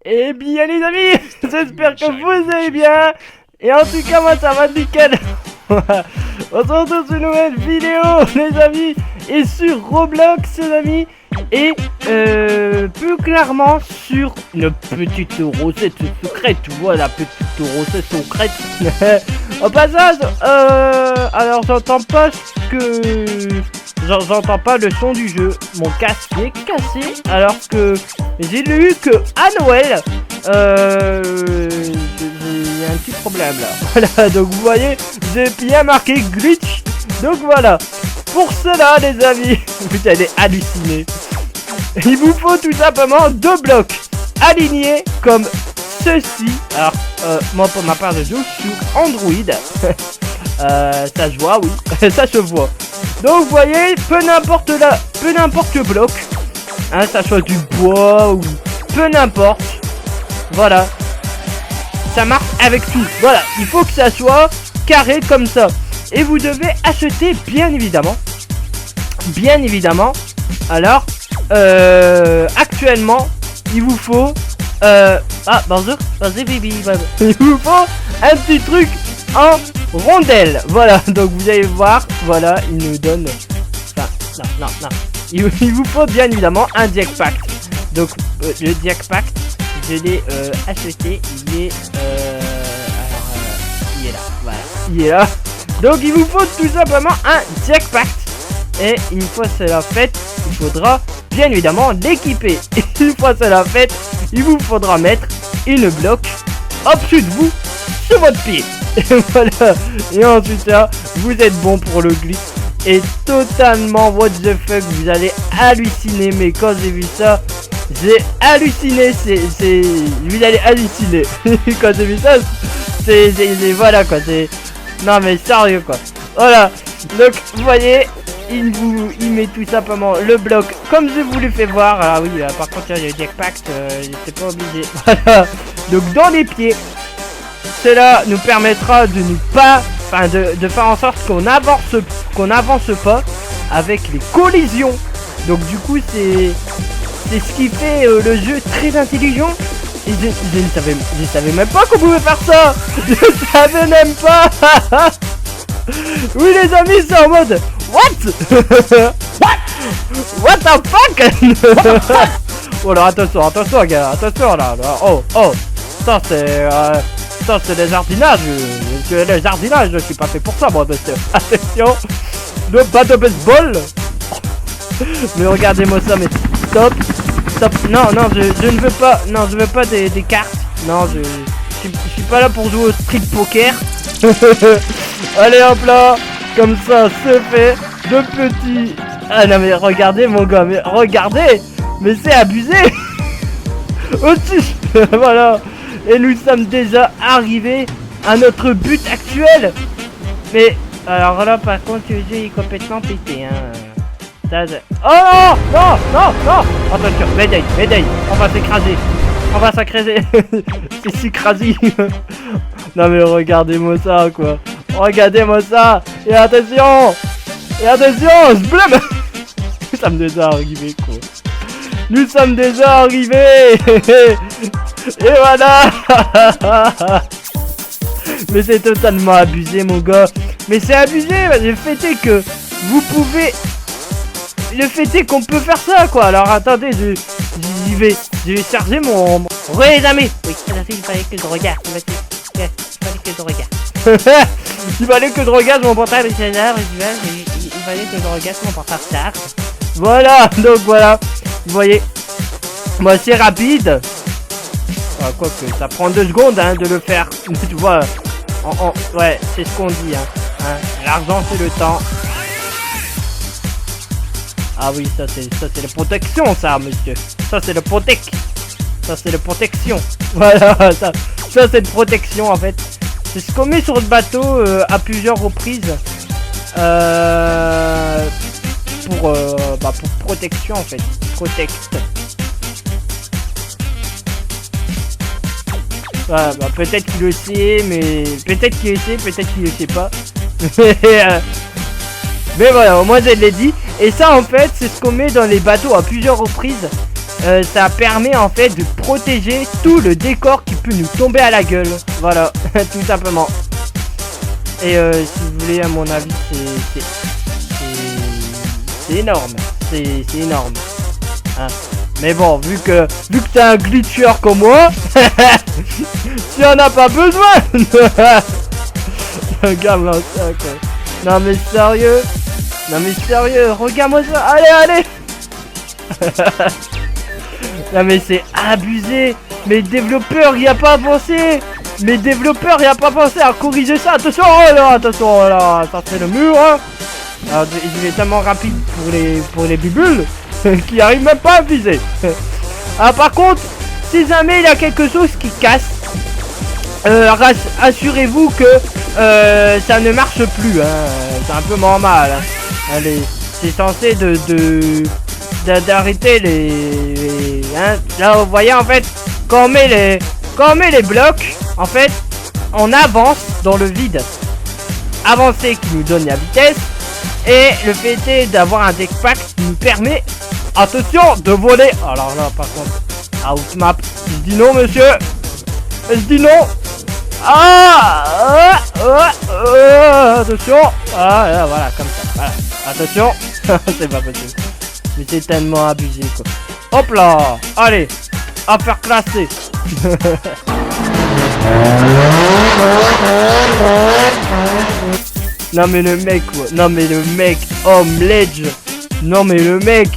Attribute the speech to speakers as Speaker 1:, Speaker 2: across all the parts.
Speaker 1: Eh bien les amis, j'espère que vous allez bien. Et en tout cas moi ça va nickel. On se retrouve sur une nouvelle vidéo les amis. Et sur Roblox les amis. Et plus clairement sur une petite recette secrète. Voilà, petite recette secrète. Au passage, alors j'entends pas ce que... J'entends pas le son du jeu. Mon casque est cassé. Alors que j'ai lu que à Noël, j'ai un petit problème là. Voilà, donc vous voyez, j'ai bien marqué glitch. Donc voilà. Pour cela, les amis, vous allez halluciner. Il vous faut tout simplement deux blocs alignés comme ceci. Alors, moi pour ma part, je joue sur Android. Ça se voit, oui, ça se voit. Donc vous voyez, peu n'importe le bloc, hein, ça soit du bois ou peu n'importe. Voilà, ça marche avec tout. Voilà, il faut que ça soit carré comme ça. Et vous devez acheter bien évidemment. Alors, actuellement, il vous faut bonjour, vas-y Bibi. Il vous faut un petit truc en rondelle. Voilà, donc vous allez voir, voilà, il nous donne, enfin, non. Il vous faut bien évidemment un jackpack. Donc le jackpack, je l'ai acheté, il est là, voilà, il est là. Donc il vous faut tout simplement un jackpack. Et une fois cela fait, il faudra bien évidemment l'équiper. Et une fois cela fait, il vous faudra mettre une bloc au-dessus de vous, sur votre pied. Et voilà. Et ensuite là, vous êtes bon pour le glitch. Et totalement what the fuck, vous allez halluciner. Mais quand j'ai vu ça, j'ai halluciné. Vous allez halluciner. Quand j'ai vu ça, c'est voilà quoi. Non mais sérieux quoi. Voilà. Donc vous voyez, il met tout simplement le bloc comme je vous l'ai fait voir. Ah oui, par contre il y a le jackpack, c'est pas obligé. Voilà. Donc dans les pieds. Cela nous permettra de ne pas, de faire en sorte qu'on avance pas avec les collisions. Donc du coup c'est ce qui fait le jeu très intelligent. Et je savais même pas qu'on pouvait faire ça. Je savais même pas. Oui les amis, c'est en mode what? What the fuck? Oh alors attention gars, attention là. Oh, ça c'est le jardinage. Le jardinage, je suis pas fait pour ça moi monsieur. Attention, le bas de baseball. Mais regardez-moi ça, mais stop. Non, je ne veux pas. Non, je veux pas des cartes. Non, je suis pas là pour jouer au street poker. Allez hop là, comme ça c'est fait. De petits. Ah non mais regardez mon gars, mais regardez. Mais c'est abusé. Au-dessus. Voilà. Et nous sommes déjà arrivés à notre but actuel. Mais alors là par contre le jeu est complètement pété hein. Oh non. Attention, Mayday. On va s'écraser. C'est si crasé. Non mais regardez-moi ça quoi. Regardez-moi ça. Et attention, zblum. Nous sommes déjà arrivés quoi. Nous sommes déjà arrivés. Et voilà. Mais c'est totalement abusé mon gars. Mais c'est abusé. Le fait est que vous pouvez. Le fait est qu'on peut faire ça quoi. Alors attendez, je vais charger mon... Oui les amis. Oui, il fallait que je regarde. Il fallait que je regarde mon portable. Il fallait que je regarde mon portable tard. Voilà, donc voilà. Vous voyez, moi c'est rapide. Quoique ça prend 2 secondes hein, de le faire. Tu vois, ouais, c'est ce qu'on dit hein. L'argent c'est le temps. Ah oui, ça c'est la protection ça monsieur. Ça c'est le protection. Voilà, ça c'est de protection en fait. C'est ce qu'on met sur le bateau à plusieurs reprises. Pour protection en fait. Protect. Voilà, peut-être qu'il le sait, mais peut-être qu'il le sait, peut-être qu'il le sait pas. Mais voilà, au moins je l'ai dit. Et ça en fait c'est ce qu'on met dans les bateaux à plusieurs reprises. Ça permet en fait de protéger tout le décor qui peut nous tomber à la gueule. Voilà, tout simplement. Et si vous voulez, à mon avis, c'est énorme. C'est énorme. Hein. Mais bon, vu que t'es un glitcher comme moi, tu en as pas besoin. Regarde-moi ça, quoi. Non mais sérieux. Non mais sérieux, regarde-moi ça. Allez, allez. Non mais c'est abusé. Mes développeurs y a pas pensé. Mes développeurs y a pas pensé à corriger ça. Attention, oh là, attention, oh là, ça c'est le mur. Hein. Alors il est tellement rapide pour les bibules qui arrivent même pas à viser. Ah par contre, si jamais il y a quelque chose qui casse, assurez-vous que ça ne marche plus. Hein. C'est un peu normal. Hein. Allez, c'est censé d'arrêter les hein. Là vous voyez en fait quand on met les blocs en fait on avance dans le vide. Avancer qui nous donne la vitesse et le fait est d'avoir un deckpack qui nous permet attention de voler. Alors là par contre outmap je dis non monsieur. Je dis non. Attention. Ah voilà comme ça voilà. Attention. C'est pas possible. Mais c'est tellement abusé quoi. Hop là. Allez. À faire classer. Non mais le mec quoi. Non mais le mec. Ledge. Non mais le mec.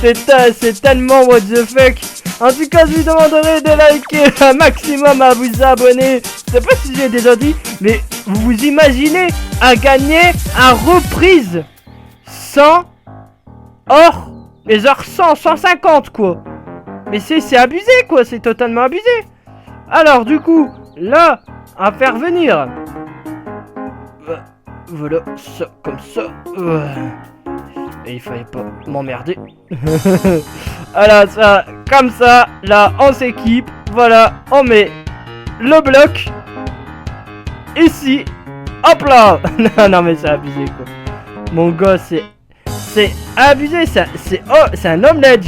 Speaker 1: C'est tellement what the fuck. En tout cas je vous demanderai de liker un maximum, à vous abonner. Je sais pas si j'ai déjà dit, mais vous vous imaginez à gagner à reprise 100 or les heures 100, 150 quoi. Mais c'est abusé quoi, c'est totalement abusé. Alors du coup, là, à faire venir. Voilà, ça, comme ça. Et il fallait pas m'emmerder. Voilà, ça, comme ça, là, on s'équipe. Voilà, on met le bloc. Ici. Hop là. Non mais c'est abusé quoi. Mon gosse, c'est abusé, ça. C'est un omelette.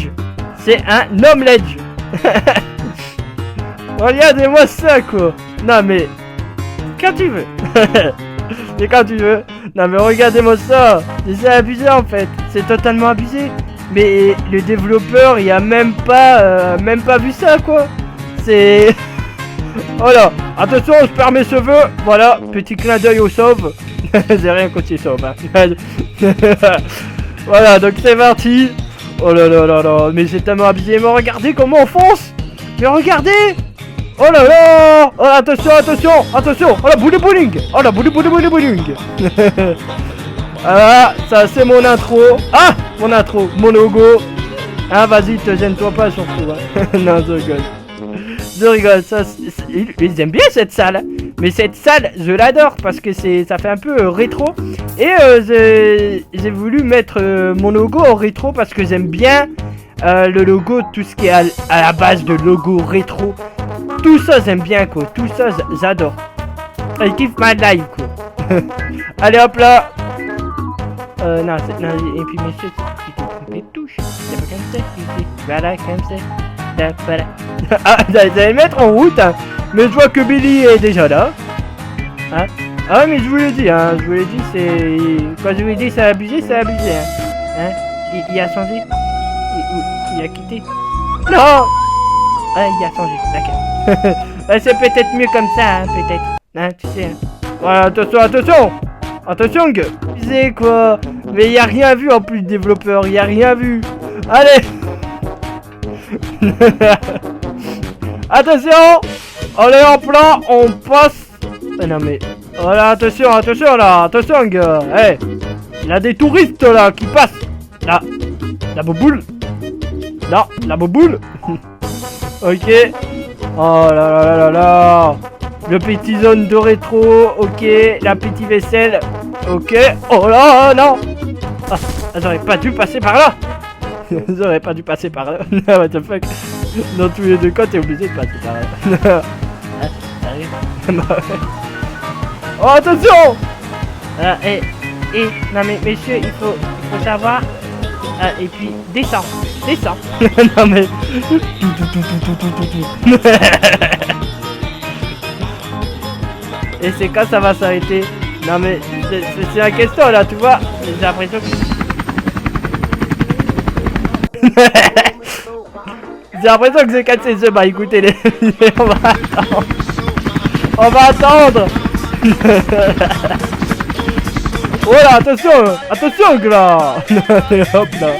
Speaker 1: C'est un omelette. Regardez-moi ça quoi. Non mais quand tu veux. Mais quand tu veux. Non mais regardez-moi ça. C'est abusé en fait. C'est totalement abusé. Mais le développeur il a même pas vu ça quoi. C'est voilà. Attention, je perds mes cheveux. Voilà, petit clin d'œil au sauve. J'ai rien contre les sauves. Hein. Voilà, donc c'est parti. Oh là là là là. Mais c'est tellement abusé. Mais regardez comment on fonce. Mais regardez. Oh là là. Oh attention, attention, attention. Oh la boule de bowling. Oh la boule de bowling. Voilà, ça c'est mon intro. Ah, mon intro, mon logo. Ah vas-y, te gêne-toi pas surtout. Hein. Non, je rigole. Je rigole, ça, ils aiment bien cette salle. Mais cette salle, je l'adore parce que ça fait un peu rétro. Et j'ai voulu mettre mon logo en rétro parce que j'aime bien le logo, tout ce qui est à la base de logo rétro. Tout ça, j'aime bien quoi. Tout ça, j'adore. I kiffe my life quoi. Allez hop là. Non, et puis monsieur, tu les touches. C'est pas comme ça, tu sais. Voilà, comme ça. Voilà. Ah, j'allais mettre en route, hein. Mais je vois que Billy est déjà là. Hein. Ah, mais je vous l'ai dit, hein. Je vous l'ai dit, c'est. Quand je vous l'ai dit, c'est abusé, hein. Il a changé. Il a quitté. Non. Ah, il a changé, d'accord. C'est peut-être mieux comme ça, hein, peut-être. Hein, tu sais. Hein. Voilà, attention, attention. Attention, c'est quoi? Mais il y a rien vu en plus, développeur, il y a rien vu. Allez. Attention. Allez hop là, on passe. Non mais voilà, attention, attention là, attention gars. Hey, il y a des touristes là qui passent. Là, la boboule. Là, la boboule. Ok. Oh là là là là là. Le petit zone de rétro, ok. La petite vaisselle, ok. Oh là, non. Ah, j'aurais pas dû passer par là. J'aurais pas dû passer par là. What the fuck. Dans tous les deux cas, t'es obligé de passer par là. Ah, oh, attention. Ah, hey. non mais messieurs, il faut savoir. Et puis, descends. Non mais... Et c'est quand ça va s'arrêter? Non mais, c'est la question là, tu vois. J'ai l'impression que... J'ai l'impression que j'ai cassé ses œufs. Bah écoutez, on va attendre. Oh là, attention là. Hop là.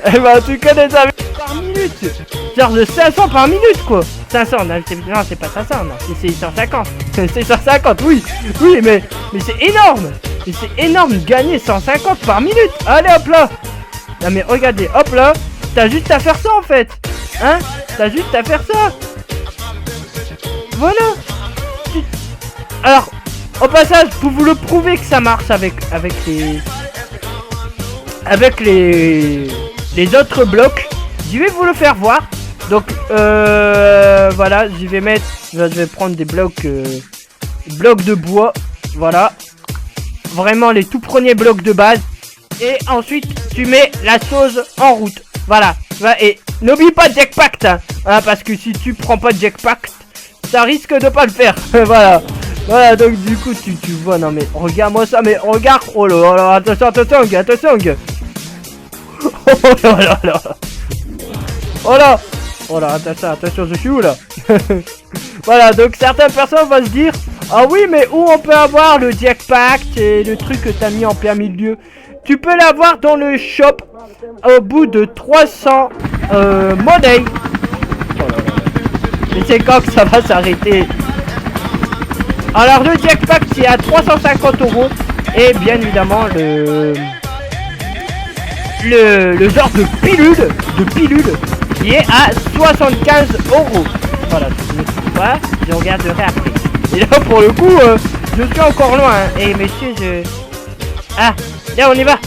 Speaker 1: Eh ben en tout cas les amis, par minute. Genre de 500 par minute quoi. 500, non c'est pas 500, non, c'est 150. C'est 150, oui, mais c'est énorme. Mais c'est énorme de gagner 150 par minute. Allez hop là. Non mais regardez, hop là. T'as juste à faire ça en fait. Hein? T'as juste à faire ça. Voilà. Alors, au passage, pour vous le prouver que ça marche avec les autres blocs, je vais vous le faire voir. Donc, voilà, je vais prendre des blocs de bois. Voilà. Vraiment les tout premiers blocs de base. Et ensuite, tu mets la chose en route. Voilà. Et n'oublie pas Jackpack, hein, parce que si tu prends pas Jackpack, ça risque de pas le faire. Voilà. Voilà, donc du coup, tu vois, non mais regarde-moi ça, mais regarde. Oh là, attention. Oh là, attention, je suis où là? Voilà, donc certaines personnes vont se dire, ah oui, mais où on peut avoir le Jackpack et le truc que t'as mis en plein milieu? Tu peux l'avoir dans le shop au bout de 300 monnaies. Mais c'est quand que ça va s'arrêter? Alors le Jackpack c'est à 350 € et bien évidemment le genre de pilule qui est à 75 €. Voilà, je ne sais pas, je regarderai après. Et là pour le coup, je suis encore loin, hein. Et messieurs, ah, là on y va.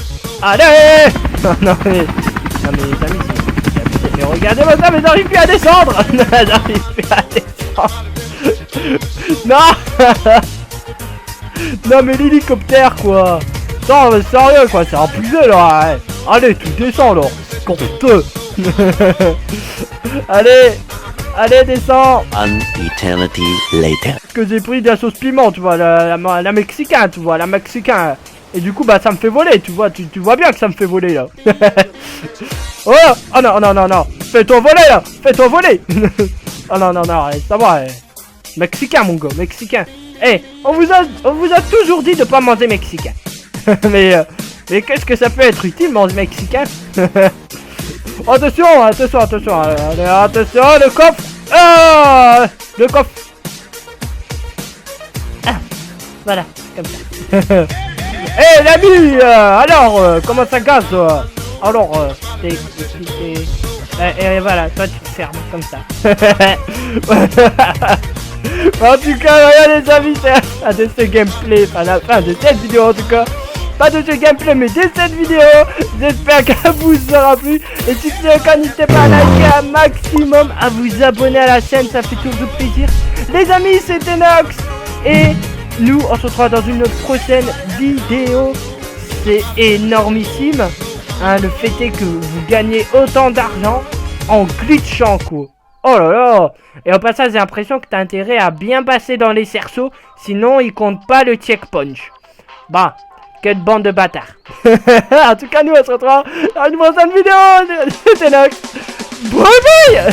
Speaker 1: Allez. Non mais les amis, mais regardez-moi ça, mais j'arrive plus à descendre. Non. Non mais l'hélicoptère quoi. Non mais sérieux quoi, c'est abusé là, hein. Allez, tu descends là, qu'on peut. Allez, descends.
Speaker 2: An eternity later.
Speaker 1: Parce que j'ai pris de la sauce piment, tu vois, la mexicaine, tu vois, la mexicaine. Et du coup, bah ça me fait voler, tu vois, tu vois bien que ça me fait voler là. Oh non. Fais-toi voler là, Oh non, ça va. Mexicain mon gars, mexicain. On vous a toujours dit de pas manger mexicain. mais qu'est-ce que ça peut être utile manger mexicain? Attention. Allez, attention, le coffre. Ah, le coffre. Ah, voilà, comme ça. L'ami, alors, comment ça gaze? Alors, et voilà, toi tu te fermes comme ça. En tout cas, voilà les amis, c'est la fin de ce gameplay, enfin la fin de cette vidéo en tout cas. Pas de ce gameplay mais de cette vidéo. J'espère qu'elle vous aura plu. Et si c'est le cas, n'hésitez pas à liker un maximum, à vous abonner à la chaîne, ça fait toujours plaisir. Les amis, c'était Nox. Et nous, on se retrouve dans une prochaine vidéo. C'est énormissime. Hein, le fait est que vous gagnez autant d'argent en glitchant quoi. Oh là là. Et au passage, j'ai l'impression que t'as intérêt à bien passer dans les cerceaux. Sinon, ils comptent pas le checkpoint. Bah, quelle bande de bâtards. En tout cas, nous, on se retrouve dans une prochaine vidéo. C'était Nox. Bye bye.